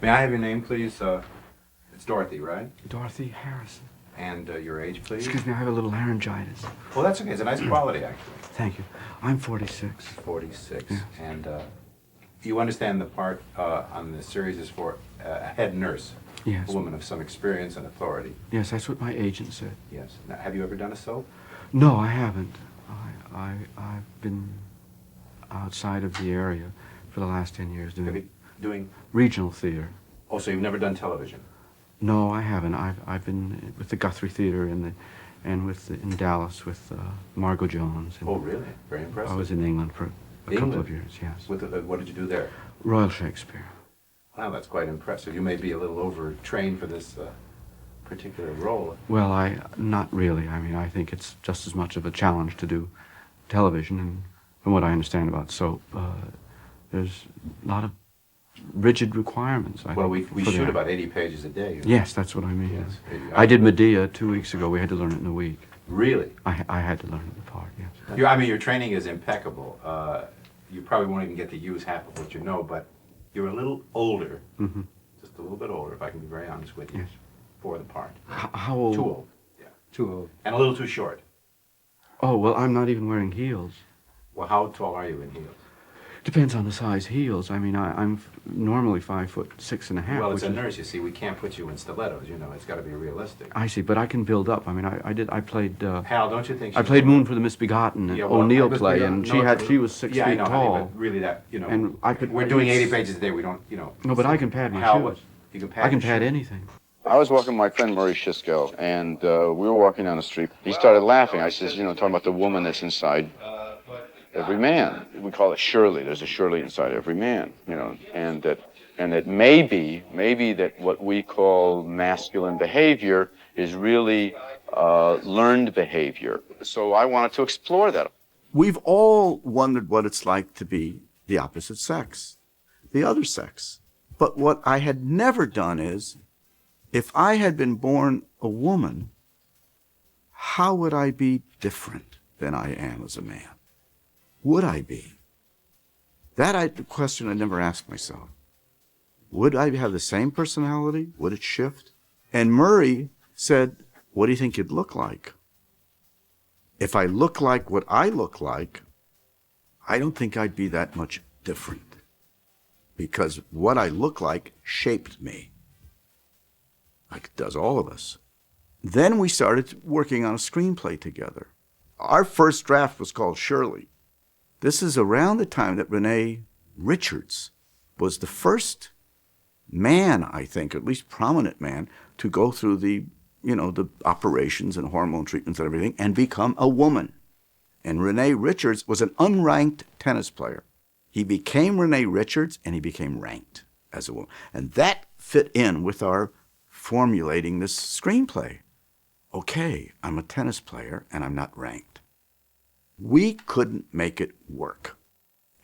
May I have your name, please? It's Dorothy, right? Dorothy Harrison. And your age, please? Excuse me, I have a little laryngitis. Well, that's okay. It's a nice quality, actually. Thank you. I'm 46. 46. Yes. And you understand the part on the series is for a head nurse. Yes. A woman of some experience and authority. Yes, that's what my agent said. Yes. Now, have you ever done a soap? No, I haven't. I've been outside of the area for the last 10 years doing regional theater. Oh, so you've never done television? No, I haven't. I've been with the Guthrie Theater in Dallas with Margot Jones. Oh, really? Very impressive. I was in England for a couple of years, yes. What did you do there? Royal Shakespeare. Wow, that's quite impressive. You may be a little overtrained for this particular role. Well, not really. I mean, I think it's just as much of a challenge to do television, and from what I understand about soap, there's a lot of rigid requirements. Well, we shoot about 80 pages a day. You know? Yes, that's what I mean. Yes. I did Medea 2 weeks ago. We had to learn it in a week. Really? I had to learn the part, yes. I mean, your training is impeccable. You probably won't even get to use half of what you know, but you're a little older, just a little bit older, if I can be very honest with you, yes. for the part. How old? Too old. Yeah. Too old. And a little too short. Oh, well, I'm not even wearing heels. Well, how tall are you in heels? Depends on the size heels. I mean, I'm normally 5'6½". Well, as a nurse, you see, we can't put you in stilettos. You know, it's got to be realistic. I see, but I can build up. I mean, I played. Hal, don't you think? I played Moon for the Misbegotten, yeah, well, O'Neill play, and she was 6 yeah, feet I know, tall. honey, but really, that And I could. We're doing 80 pages a day. We don't, No, but I can pad my Hal, shoes. you can pad. I can your pad shoes. anything. I was walking with my friend Murray Schisgal, and we were walking down the street. He started laughing. I says, talking about the woman that's inside every man. We call it Shirley. There's a Shirley inside every man, and that maybe that what we call masculine behavior is really learned behavior. So I wanted to explore that. We've all wondered what it's like to be the opposite sex, the other sex. But what I had never done is, if I had been born a woman, how would I be different than I am as a man? Would I be? The question I never asked myself. Would I have the same personality? Would it shift? And Murray said, what do you think you'd look like? If I look like what I look like, I don't think I'd be that much different, because what I look like shaped me, like it does all of us. Then we started working on a screenplay together. Our first draft was called Shirley. This is around the time that Renee Richards was the first man, I think, at least prominent man, to go through the operations and hormone treatments and everything and become a woman. And Renee Richards was an unranked tennis player. He became Renee Richards and he became ranked as a woman. And that fit in with our formulating this screenplay. Okay, I'm a tennis player and I'm not ranked. We couldn't make it work.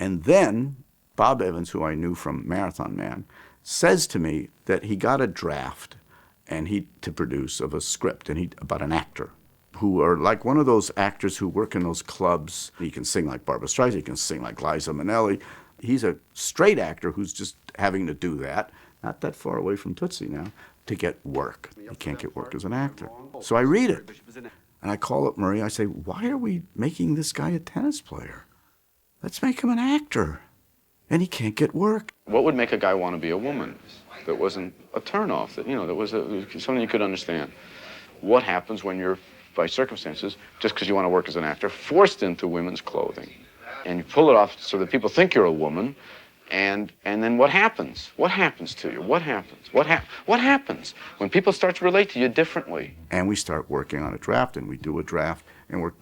And then Bob Evans, who I knew from Marathon Man, says to me that he got a draft to produce of a script about an actor who are like one of those actors who work in those clubs. He can sing like Barbra Streisand, he can sing like Liza Minnelli. He's a straight actor who's just having to do that, not that far away from Tootsie now, to get work. He can't get work as an actor. So I read it, and I call up Murray. I say, why are we making this guy a tennis player? Let's make him an actor. And he can't get work. What would make a guy want to be a woman that wasn't a turnoff, that was something you could understand? What happens when you're, by circumstances, just because you want to work as an actor, forced into women's clothing? And you pull it off so that people think you're a woman, and then what happens? What happens to you? What happens? What happens when people start to relate to you differently? And we start working on a draft, and we do a draft, and we're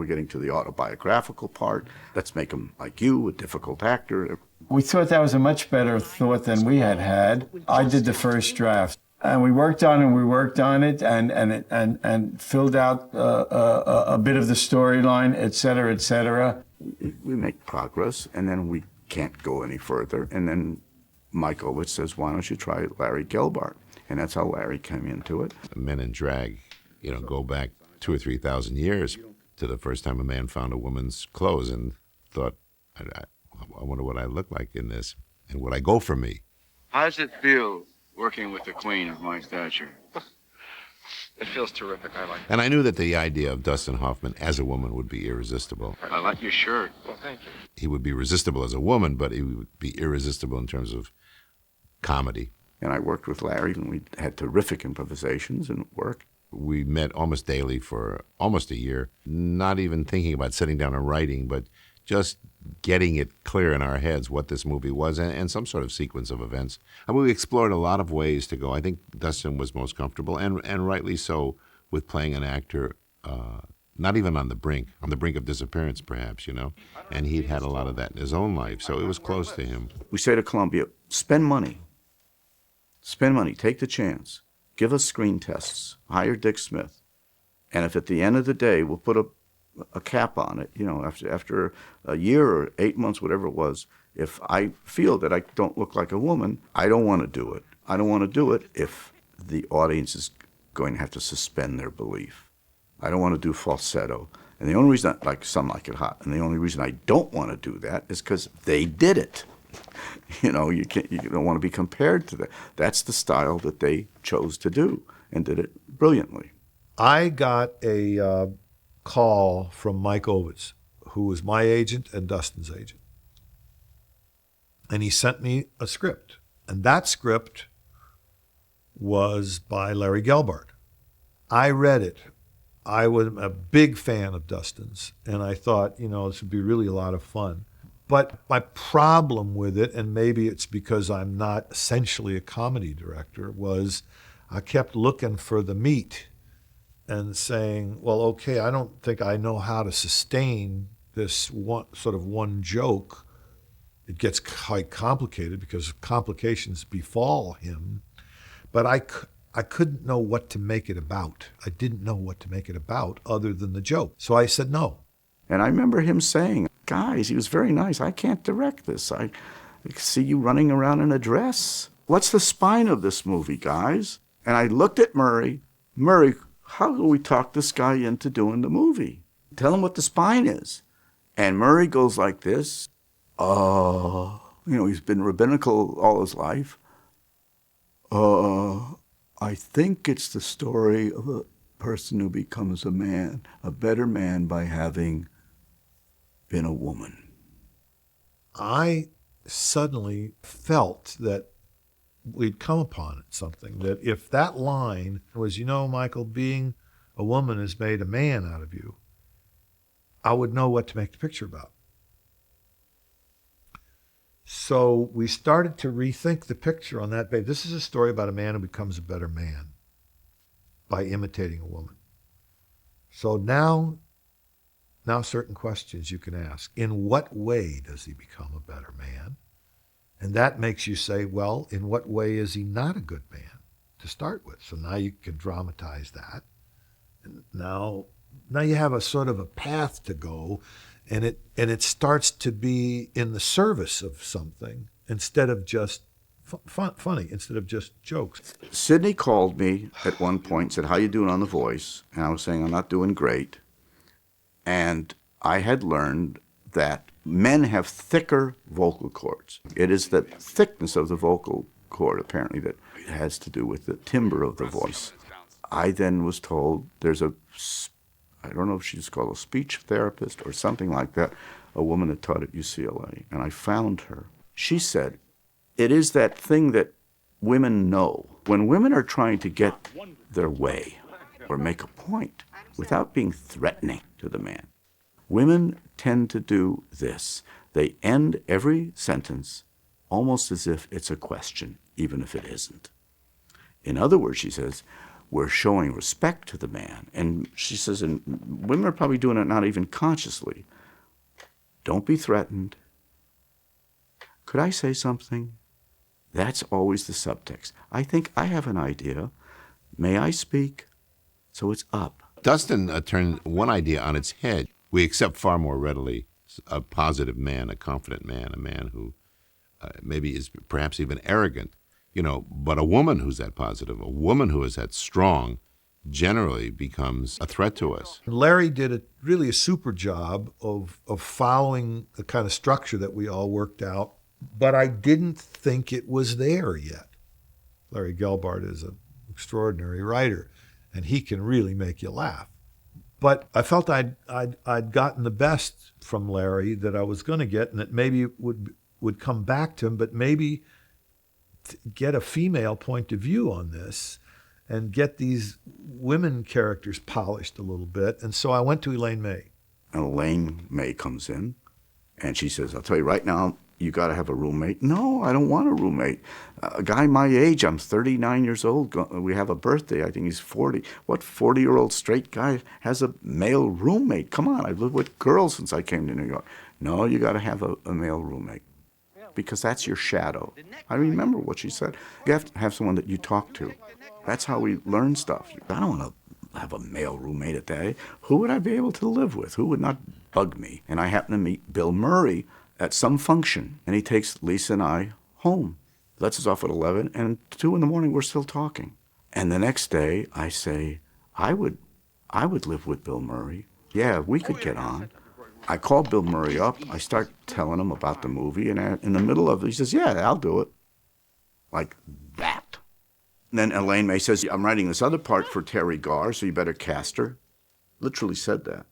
getting to the autobiographical part. Let's make him like you, a difficult actor. We thought that was a much better thought than we had. I did the first draft, and we worked on it, and filled out a bit of the storyline, et cetera, et cetera. We make progress, and then we can't go any further. And then Mike Ovitz says, why don't you try Larry Gelbart? And that's how Larry came into it. Men in drag, go back 2,000 or 3,000 years to the first time a man found a woman's clothes and thought, I wonder what I look like in this, and would I go for me? How does it feel working with a queen of my stature? It feels terrific. I like it. And I knew that the idea of Dustin Hoffman as a woman would be irresistible. I like your shirt. Well, thank you. He would be resistible as a woman, but he would be irresistible in terms of comedy. And I worked with Larry, and we had terrific improvisations and work. We met almost daily for almost a year, not even thinking about sitting down and writing, but just getting it clear in our heads what this movie was and some sort of sequence of events. I mean, we explored a lot of ways to go. I think Dustin was most comfortable, and rightly so, with playing an actor not even on the brink of disappearance, perhaps, you know. And he'd had a lot of that in his own life, so it was close to him. We say to Columbia, spend money. Spend money. Take the chance. Give us screen tests. Hire Dick Smith. And if at the end of the day we'll put a cap on it, you know, after a year or 8 months, whatever it was, if I feel that I don't look like a woman, I don't want to do it. I don't want to do it if the audience is going to have to suspend their belief. I don't want to do falsetto. And the only reason, like Some Like It Hot, and the only reason I don't want to do that is because they did it. You know, you don't want to be compared to that. That's the style that they chose to do and did it brilliantly. I got a call from Mike Ovitz, who was my agent and Dustin's agent. And he sent me a script. And that script was by Larry Gelbart. I read it. I was a big fan of Dustin's, and I thought, you know, this would be really a lot of fun. But my problem with it, and maybe it's because I'm not essentially a comedy director, was I kept looking for the meat and saying, well, okay, I don't think I know how to sustain this one joke. It gets quite complicated because complications befall him. But I couldn't know what to make it about. I didn't know what to make it about other than the joke. So I said no. And I remember him saying, guys, he was very nice, I can't direct this. I see you running around in a dress. What's the spine of this movie, guys? And I looked at Murray. Murray, how do we talk this guy into doing the movie? Tell him what the spine is. And Murray goes like this. You know, he's been rabbinical all his life. I think it's the story of a person who becomes a man, a better man by having been a woman. I suddenly felt that we'd come upon something, that if that line was, you know, Michael, being a woman has made a man out of you, I would know what to make the picture about. So we started to rethink the picture on that basis. This is a story about a man who becomes a better man by imitating a woman. So now certain questions you can ask. In what way does he become a better man? And that makes you say, well, in what way is he not a good man to start with? So now you can dramatize that. And now you have a sort of a path to go, and it starts to be in the service of something instead of just funny, instead of just jokes. Sidney called me at one point and said, how you doing on The Voice? And I was saying, I'm not doing great. And I had learned that men have thicker vocal cords. It is the thickness of the vocal cord, apparently, that has to do with the timbre of the voice. I then was told there's I don't know if she's called a speech therapist or something like that, a woman that taught at UCLA, and I found her. She said, it is that thing that women know. When women are trying to get their way or make a point without being threatening to the man, women tend to do this. They end every sentence almost as if it's a question, even if it isn't. In other words, she says, we're showing respect to the man. And she says, and women are probably doing it not even consciously. Don't be threatened. Could I say something? That's always the subtext. I think I have an idea. May I speak? So it's up. Dustin turned one idea on its head. We accept far more readily a positive man, a confident man, a man who maybe is perhaps even arrogant, you know, but a woman who's that positive, a woman who is that strong, generally becomes a threat to us. Larry did really a super job of following the kind of structure that we all worked out but I didn't think it was there yet. Larry Gelbart is an extraordinary writer, and he can really make you laugh. But I felt I'd gotten the best from Larry that I was going to get, and that maybe it would come back to him, but maybe get a female point of view on this and get these women characters polished a little bit. And so I went to Elaine May. And Elaine May comes in, and she says, I'll tell you right now, you got to have a roommate. No, I don't want a roommate. A guy my age, I'm 39 years old. We have a birthday. I think he's 40. What 40-year-old straight guy has a male roommate? Come on, I've lived with girls since I came to New York. No, you got to have a male roommate because that's your shadow. I remember what she said. You have to have someone that you talk to. That's how we learn stuff. I don't want to have a male roommate at that age. Who would I be able to live with? Who would not bug me? And I happen to meet Bill Murray at some function, and he takes Lisa and I home. Lets us off at 11, and 2 in the morning we're still talking. And the next day I say, I would live with Bill Murray. Yeah, we could get on. I call Bill Murray up. I start telling him about the movie, and in the middle of it, he says, yeah, I'll do it. Like that. And then Elaine May says, I'm writing this other part for Teri Garr, so you better cast her. Literally said that.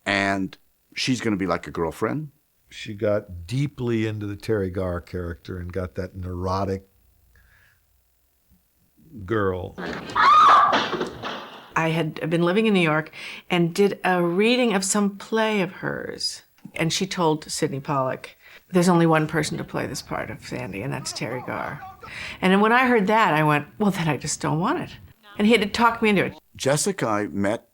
And she's going to be like a girlfriend. She got deeply into the Teri Garr character and got that neurotic girl. I had been living in New York and did a reading of some play of hers. And she told Sidney Pollack, there's only one person to play this part of Sandy, and that's Teri Garr. And then when I heard that, I went, well, then I just don't want it. And he had to talk me into it. Jessica I met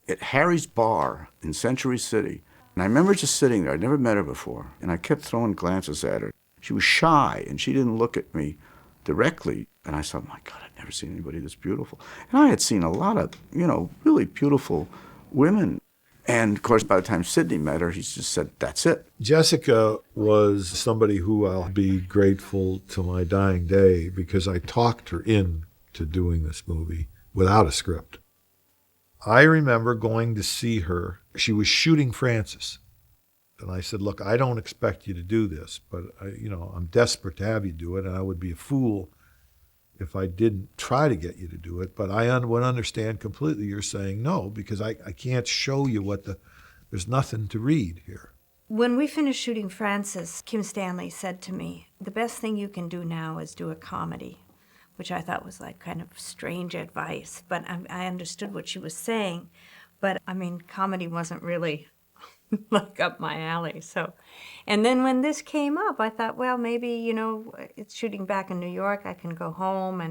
at Harry's Bar in Century City. And I remember just sitting there. I'd never met her before. And I kept throwing glances at her. She was shy, and she didn't look at me directly. And I thought, my God, I've never seen anybody this beautiful. And I had seen a lot of, really beautiful women. And, of course, by the time Sidney met her, he just said, that's it. Jessica was somebody who I'll be grateful to my dying day because I talked her into doing this movie without a script. I remember going to see her. She was shooting Francis. And I said, look, I don't expect you to do this, but I'm desperate to have you do it, and I would be a fool if I didn't try to get you to do it. But I would understand completely you're saying no, because I can't show you there's nothing to read here. When we finished shooting Francis, Kim Stanley said to me, the best thing you can do now is do a comedy, which I thought was like kind of strange advice, but I understood what she was saying. But comedy wasn't really like up my alley. So, and then when this came up, I thought, well, maybe, it's shooting back in New York. I can go home,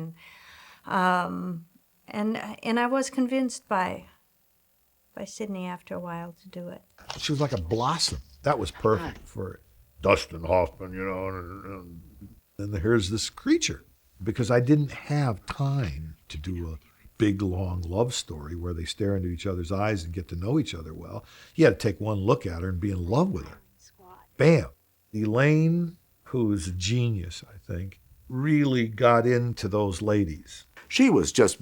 and I was convinced by Sidney after a while to do it. She was like a blossom. That was perfect for Dustin Hoffman, and here's this creature. Because I didn't have time to do a big, long love story where they stare into each other's eyes and get to know each other well. You had to take one look at her and be in love with her. Bam. Elaine, who is a genius, I think, really got into those ladies. She was just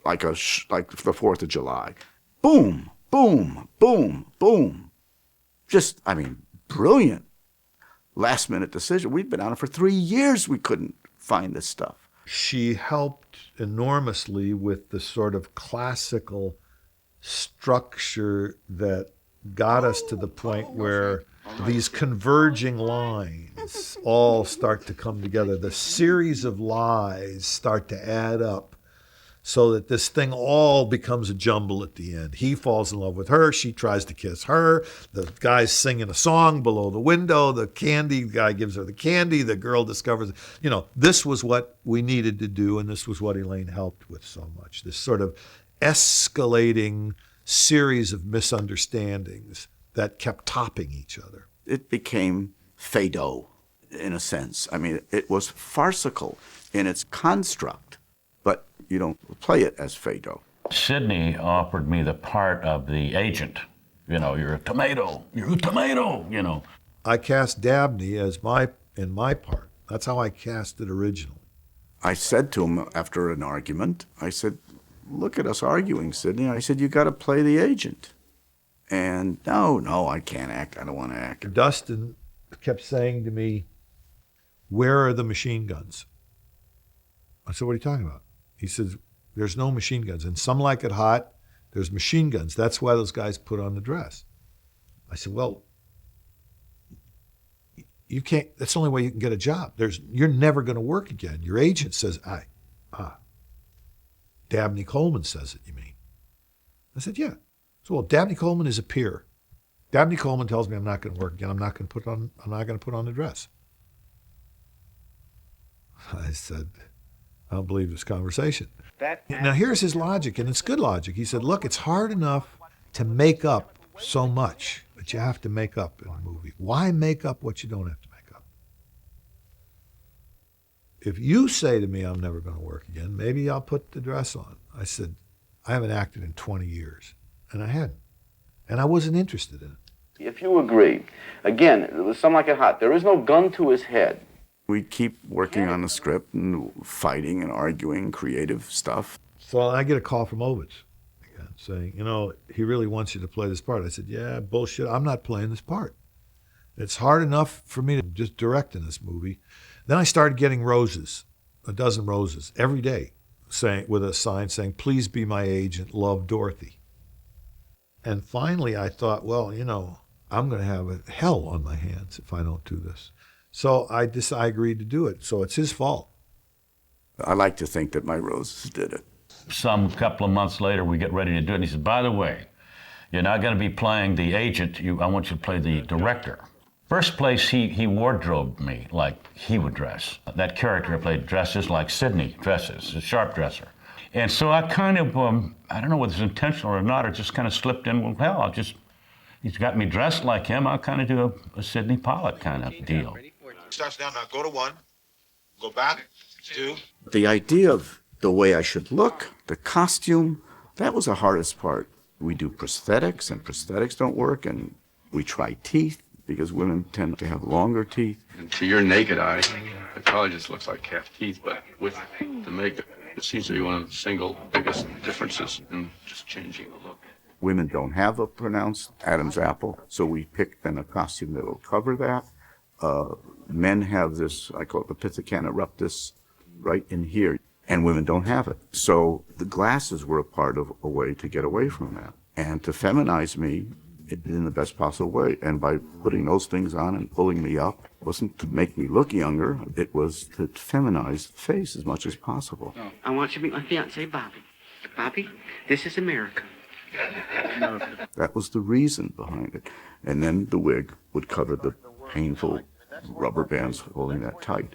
like the 4th of July. Boom, boom, boom, boom. Just, brilliant. Last minute decision. We'd been on it for 3 years. We couldn't find this stuff. She helped enormously with the sort of classical structure that got us to the point where these converging lines all start to come together. The series of lies start to add up so that this thing all becomes a jumble at the end. He falls in love with her. She tries to kiss her. The guy's singing a song below the window. The guy gives her the candy. The girl discovers, this was what we needed to do, and this was what Elaine helped with so much. This sort of escalating series of misunderstandings that kept topping each other. It became Fado, in a sense. It was farcical in its construct, but you don't play it as Fado. Sidney offered me the part of the agent. You're a tomato, I cast Dabney in my part. That's how I cast it originally. I said to him after an argument, I said, look at us arguing, Sidney. I said, you got to play the agent. And no, I can't act. I don't want to act. Dustin kept saying to me, "Where are the machine guns?" I said, "What are you talking about?" He said, "There's no machine guns. And Some Like It Hot, there's machine guns. That's why those guys put on the dress." I said, "Well, you can't, that's the only way you can get a job. You're never going to work again. Your agent says, Dabney Coleman says it, you mean?" I said, "Yeah." So, "Well, Dabney Coleman is a peer. Dabney Coleman tells me I'm not going to work again. I'm not going to put on the dress." I said, "I don't believe this conversation." Now, here's his logic, and it's good logic. He said, "Look, it's hard enough to make up so much that you have to make up in a movie. Why make up what you don't have to make up? If you say to me I'm never going to work again, maybe I'll put the dress on." I said, "I haven't acted in 20 years, and I hadn't. And I wasn't interested in it." If you agree, again, it was Some Like It Hot. There is no gun to his head. We keep working on the script and fighting and arguing creative stuff. So I get a call from Ovitz again saying, "He really wants you to play this part." I said, "Yeah, bullshit. I'm not playing this part. It's hard enough for me to just direct in this movie." Then I started getting roses, a dozen roses every day, with a sign saying, "Please be my agent, love, Dorothy." And finally I thought, well, I'm going to have a hell on my hands if I don't do this. So I agreed to do it. So it's his fault. I like to think that my roses did it. Some couple of months later, we get ready to do it, and he said, "By the way, you're not going to be playing the agent. I want you to play the director." First place, he wardrobed me like he would dress. That character I played dresses like Sidney dresses, a sharp dresser. And so I kind of, I don't know whether it's intentional or not, or just kind of slipped in, well, hell, he's got me dressed like him. I'll kind of do a Sidney Pollack kind of deal. Starts down now. Go to 1. Go back. 2. The idea of the way I should look, the costume, that was the hardest part. We do prosthetics, and prosthetics don't work, and we try teeth, because women tend to have longer teeth. And to your naked eye, it probably just looks like calf teeth, but with the makeup, it seems to be one of the single biggest differences in just changing the look. Women don't have a pronounced Adam's apple, so we picked then a costume that will cover that. Men have this, I call it the pithecanth eruptus, right in here, and women don't have it. So the glasses were a part of a way to get away from that. And to feminize me in the best possible way. And by putting those things on and pulling me up, wasn't to make me look younger, it was to feminize the face as much as possible. I want you to meet my fiance, Bobby. Bobby, this is America. That was the reason behind it. And then the wig would cover the painful rubber bands holding that tight.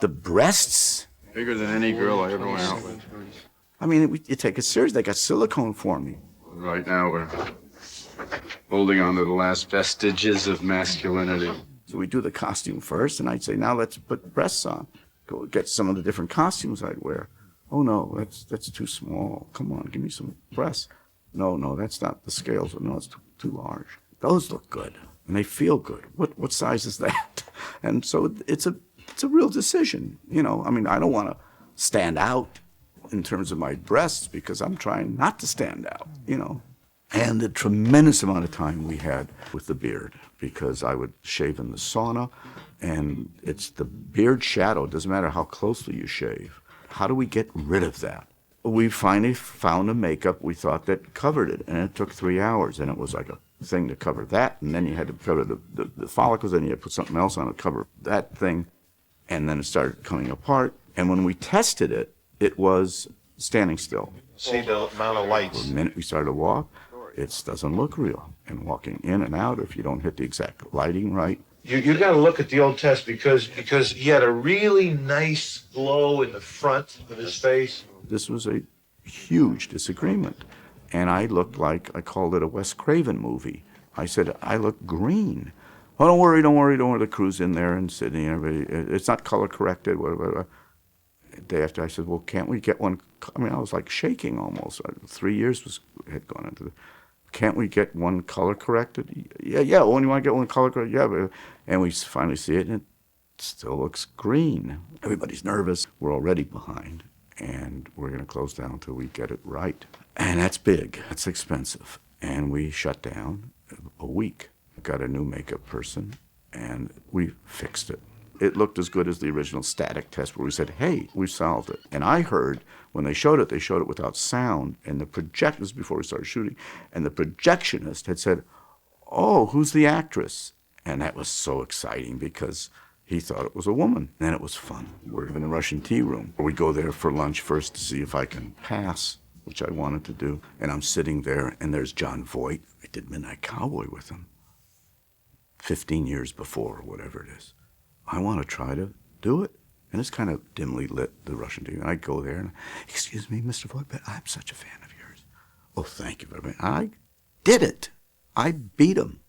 The breasts. Bigger than any girl I ever went out with. I mean, you take it serious. They got silicone for me. Right now we're holding on to the last vestiges of masculinity. So we do the costume first, and I'd say, now let's put breasts on. Go get some of the different costumes I'd wear. Oh no, that's too small. Come on, give me some breasts. No, that's not the scales. No, it's too large. Those look good, and they feel good. What size is that? And so it's a real decision. I mean, I don't want to stand out in terms of my breasts because I'm trying not to stand out, And the tremendous amount of time we had with the beard, because I would shave in the sauna, and it's the beard shadow. It doesn't matter how closely you shave. How do we get rid of that? We finally found a makeup we thought that covered it, and it took 3 hours, and it was like a thing to cover that, and then you had to cover the follicles, and you had to put something else on to cover that thing, and then it started coming apart. And when we tested it, it was standing still. See the amount of lights. The minute we started to walk, it doesn't look real. And walking in and out, if you don't hit the exact lighting right. You got to look at the old test because he had a really nice glow in the front of his face. This was a huge disagreement. And I looked like, I called it a Wes Craven movie. I said, I look green. Oh, don't worry. The crew's in there in Sydney. Everybody, it's not color corrected, whatever. The day after, I said, well, can't we get one? I mean, I was like shaking almost. 3 years had gone into it. Can't we get one color corrected? Yeah. When you want to get one color corrected, yeah. And we finally see it, and it still looks green. Everybody's nervous. We're already behind, and we're going to close down until we get it right. And that's big. That's expensive. And we shut down a week. Got a new makeup person, and we fixed it. It looked as good as the original static test where we said, hey, we solved it. And I heard when they showed it without sound, and the projectors before we started shooting, and the projectionist had said, oh, who's the actress? And that was so exciting because he thought it was a woman, and it was fun. We're in the Russian tea room. We go there for lunch first to see if I can pass, which I wanted to do. And I'm sitting there, and there's John Voight. I did Midnight Cowboy with him 15 years before, or whatever it is. I want to try to do it. And it's kind of dimly lit, the Russian tea. And I go there, and, excuse me, Mr. Voight, but I'm such a fan of yours. Oh, thank you very much. I did it. I beat him.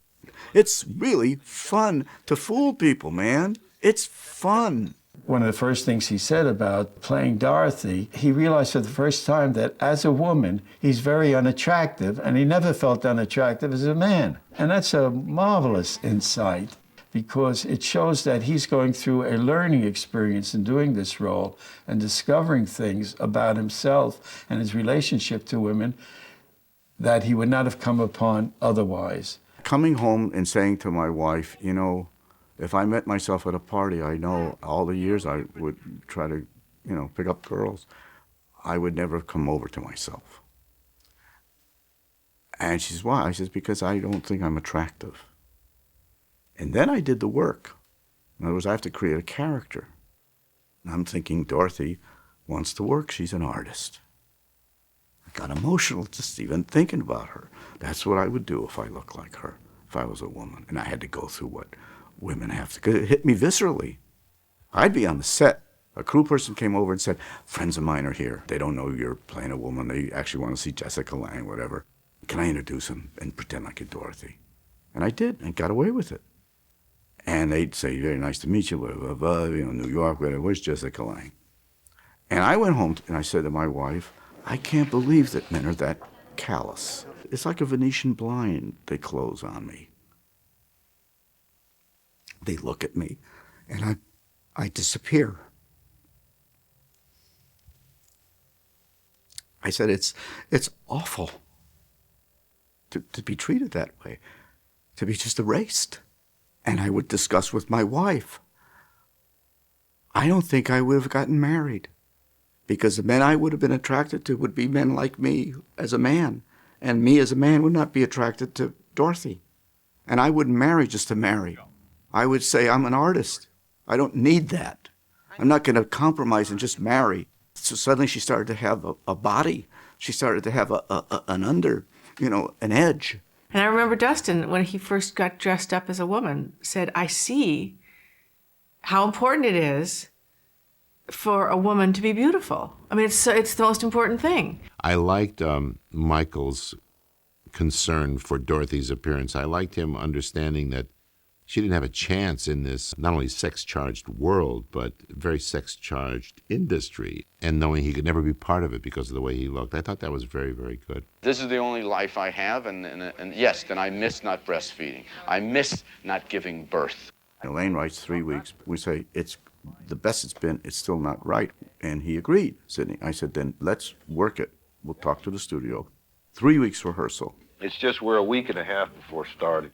It's really fun to fool people, man. It's fun. One of the first things he said about playing Dorothy, he realized for the first time that as a woman, he's very unattractive, and he never felt unattractive as a man. And that's a marvelous insight, because it shows that he's going through a learning experience in doing this role and discovering things about himself and his relationship to women that he would not have come upon otherwise. Coming home and saying to my wife, you know, if I met myself at a party, I know all the years I would try to, pick up girls, I would never come over to myself. And she says, why? I says, because I don't think I'm attractive. And then I did the work. In other words, I have to create a character. And I'm thinking Dorothy wants to work. She's an artist. I got emotional just even thinking about her. That's what I would do if I looked like her, if I was a woman. And I had to go through what women have to, because it hit me viscerally. I'd be on the set. A crew person came over and said, friends of mine are here. They don't know you're playing a woman. They actually want to see Jessica Lange, whatever. Can I introduce them and pretend like a Dorothy? And I did, and got away with it. And they'd say, very nice to meet you, blah, blah, blah, New York, whatever, where's Jessica Lange? And I went home and I said to my wife, I can't believe that men are that callous. It's like a Venetian blind they close on me. They look at me, and I disappear. I said, it's awful to be treated that way, to be just erased. And I would discuss with my wife, I don't think I would have gotten married, because the men I would have been attracted to would be men like me as a man, and me as a man would not be attracted to Dorothy. And I wouldn't marry just to marry. I would say, I'm an artist. I don't need that. I'm not going to compromise and just marry. So suddenly she started to have a body. She started to have an edge. And I remember Dustin, when he first got dressed up as a woman, said, I see how important it is for a woman to be beautiful. I mean, it's the most important thing. I liked Michael's concern for Dorothy's appearance. I liked him understanding that she didn't have a chance in this not only sex-charged world, but very sex-charged industry, and knowing he could never be part of it because of the way he looked. I thought that was very, very good. This is the only life I have, and yes, then I miss not breastfeeding. I miss not giving birth. Elaine writes 3 weeks. We say, it's the best it's been, it's still not right. And he agreed, Sidney. I said, then let's work it. We'll talk to the studio. 3 weeks rehearsal. It's just we're a week and a half before starting.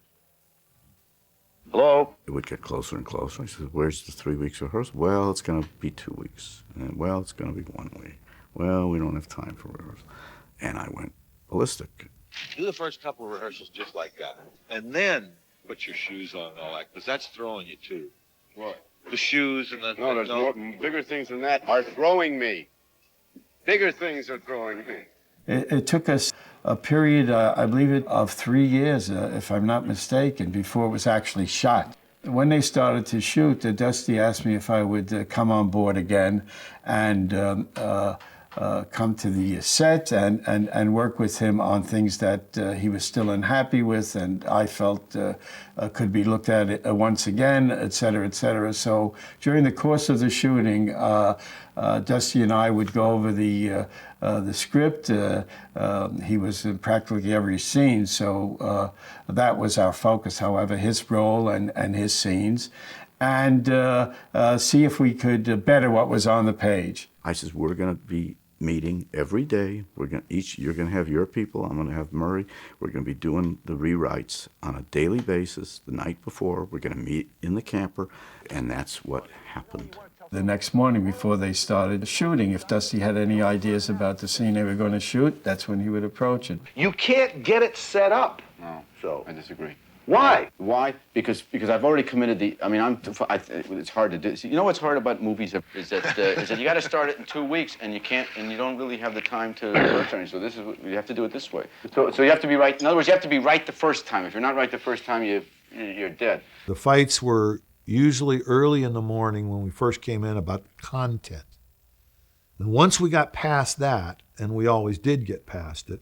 Hello? It would get closer and closer. I said, where's the 3 weeks rehearsal? Well, it's going to be 2 weeks. And, well, it's going to be 1 week. Well, we don't have time for rehearsal. And I went ballistic. Do the first couple of rehearsals just like that. And then put your shoes on and all that, because that's throwing you too. What? The shoes and the... No, there's more, bigger things than that are throwing me. Bigger things are throwing me. It took us a period, I believe, of 3 years, if I'm not mistaken, before it was actually shot. When they started to shoot, Dusty asked me if I would come on board again and come to the set and work with him on things that he was still unhappy with and I felt could be looked at once again, et cetera, et cetera. So during the course of the shooting, Dusty and I would go over the script. He was in practically every scene, so that was our focus. However, his role and his scenes, and see if we could better what was on the page. I says, we're going to be meeting every day. You're going to have your people. I'm going to have Murray. We're going to be doing the rewrites on a daily basis. The night before, we're going to meet in the camper, and that's what happened. The next morning before they started shooting, if Dusty had any ideas about the scene they were going to shoot, that's when he would approach it. You can't get it set up. No, So I disagree. why? Why? Because I've already committed the. I mean, it's hard to do. See, you know what's hard about movies is that you got to start it in 2 weeks, and you don't really have the time to work on it. So this is you have to do it this way. So you have to be right. In other words, you have to be right the first time. If you're not right the first time, you're dead. The fights were usually early in the morning when we first came in about content. And once we got past that, and we always did get past it,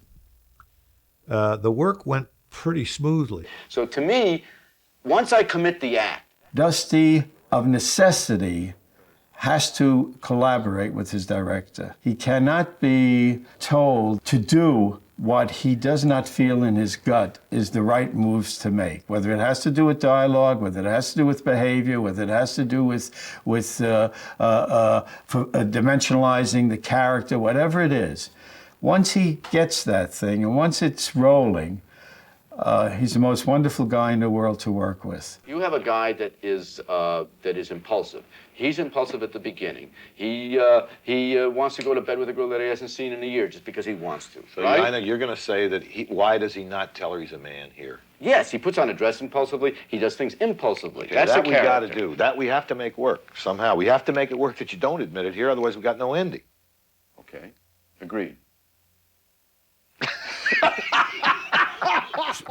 the work went pretty smoothly. So to me, once I commit the act, Dusty, of necessity, has to collaborate with his director. He cannot be told to do what he does not feel in his gut is the right moves to make, whether it has to do with dialogue, whether it has to do with behavior, whether it has to do with dimensionalizing the character, whatever it is. Once he gets that thing, and once it's rolling, he's the most wonderful guy in the world to work with. you have a guy that is impulsive. He's impulsive at the beginning. He wants to go to bed with a girl that he hasn't seen in a year just because he wants to. So right? I know you're going to say that why does he not tell her he's a man here? Yes, he puts on a dress impulsively. He does things impulsively. Okay, That's that the we got to character. do. That we have to make work somehow. We have to make it work that you don't admit it here, otherwise we got no ending. Okay, agreed.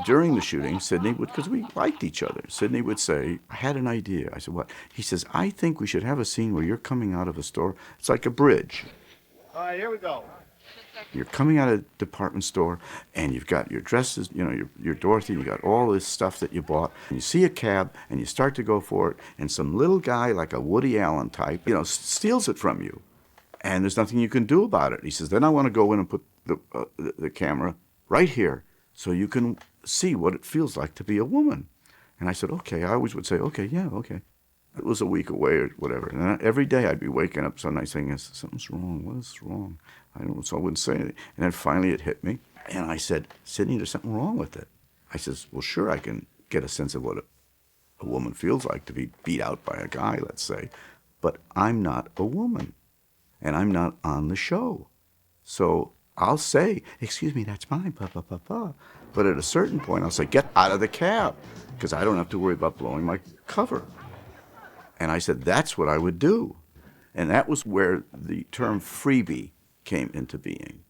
During the shooting, Sidney would, because we liked each other, Sidney would say, I had an idea. I said, what? He says, I think we should have a scene where you're coming out of a store. It's like a bridge. All right, here we go. You're coming out of a department store, and you've got your dresses, you know, your Dorsey, you got all this stuff that you bought, and you see a cab, and you start to go for it, and some little guy, like a Woody Allen type, you know, steals it from you, and there's nothing you can do about it. He says, then I want to go in and put the camera right here, so you can see what it feels like to be a woman. And I said, okay. I always would say, okay, yeah, okay. It was a week away or whatever. And then every day I'd be waking up some night saying, something's wrong. What is wrong? I don't know, so I wouldn't say anything. And then finally it hit me. And I said, Sidney, there's something wrong with it. I says, well, sure, I can get a sense of what a woman feels like to be beat out by a guy, let's say. But I'm not a woman. And I'm not on the show. So I'll say, excuse me, that's mine, pa. But at a certain point, I'll say, get out of the cab, because I don't have to worry about blowing my cover. And I said, that's what I would do. And that was where the term freebie came into being.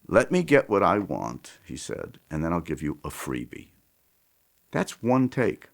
Let me get what I want, he said, and then I'll give you a freebie. That's one take.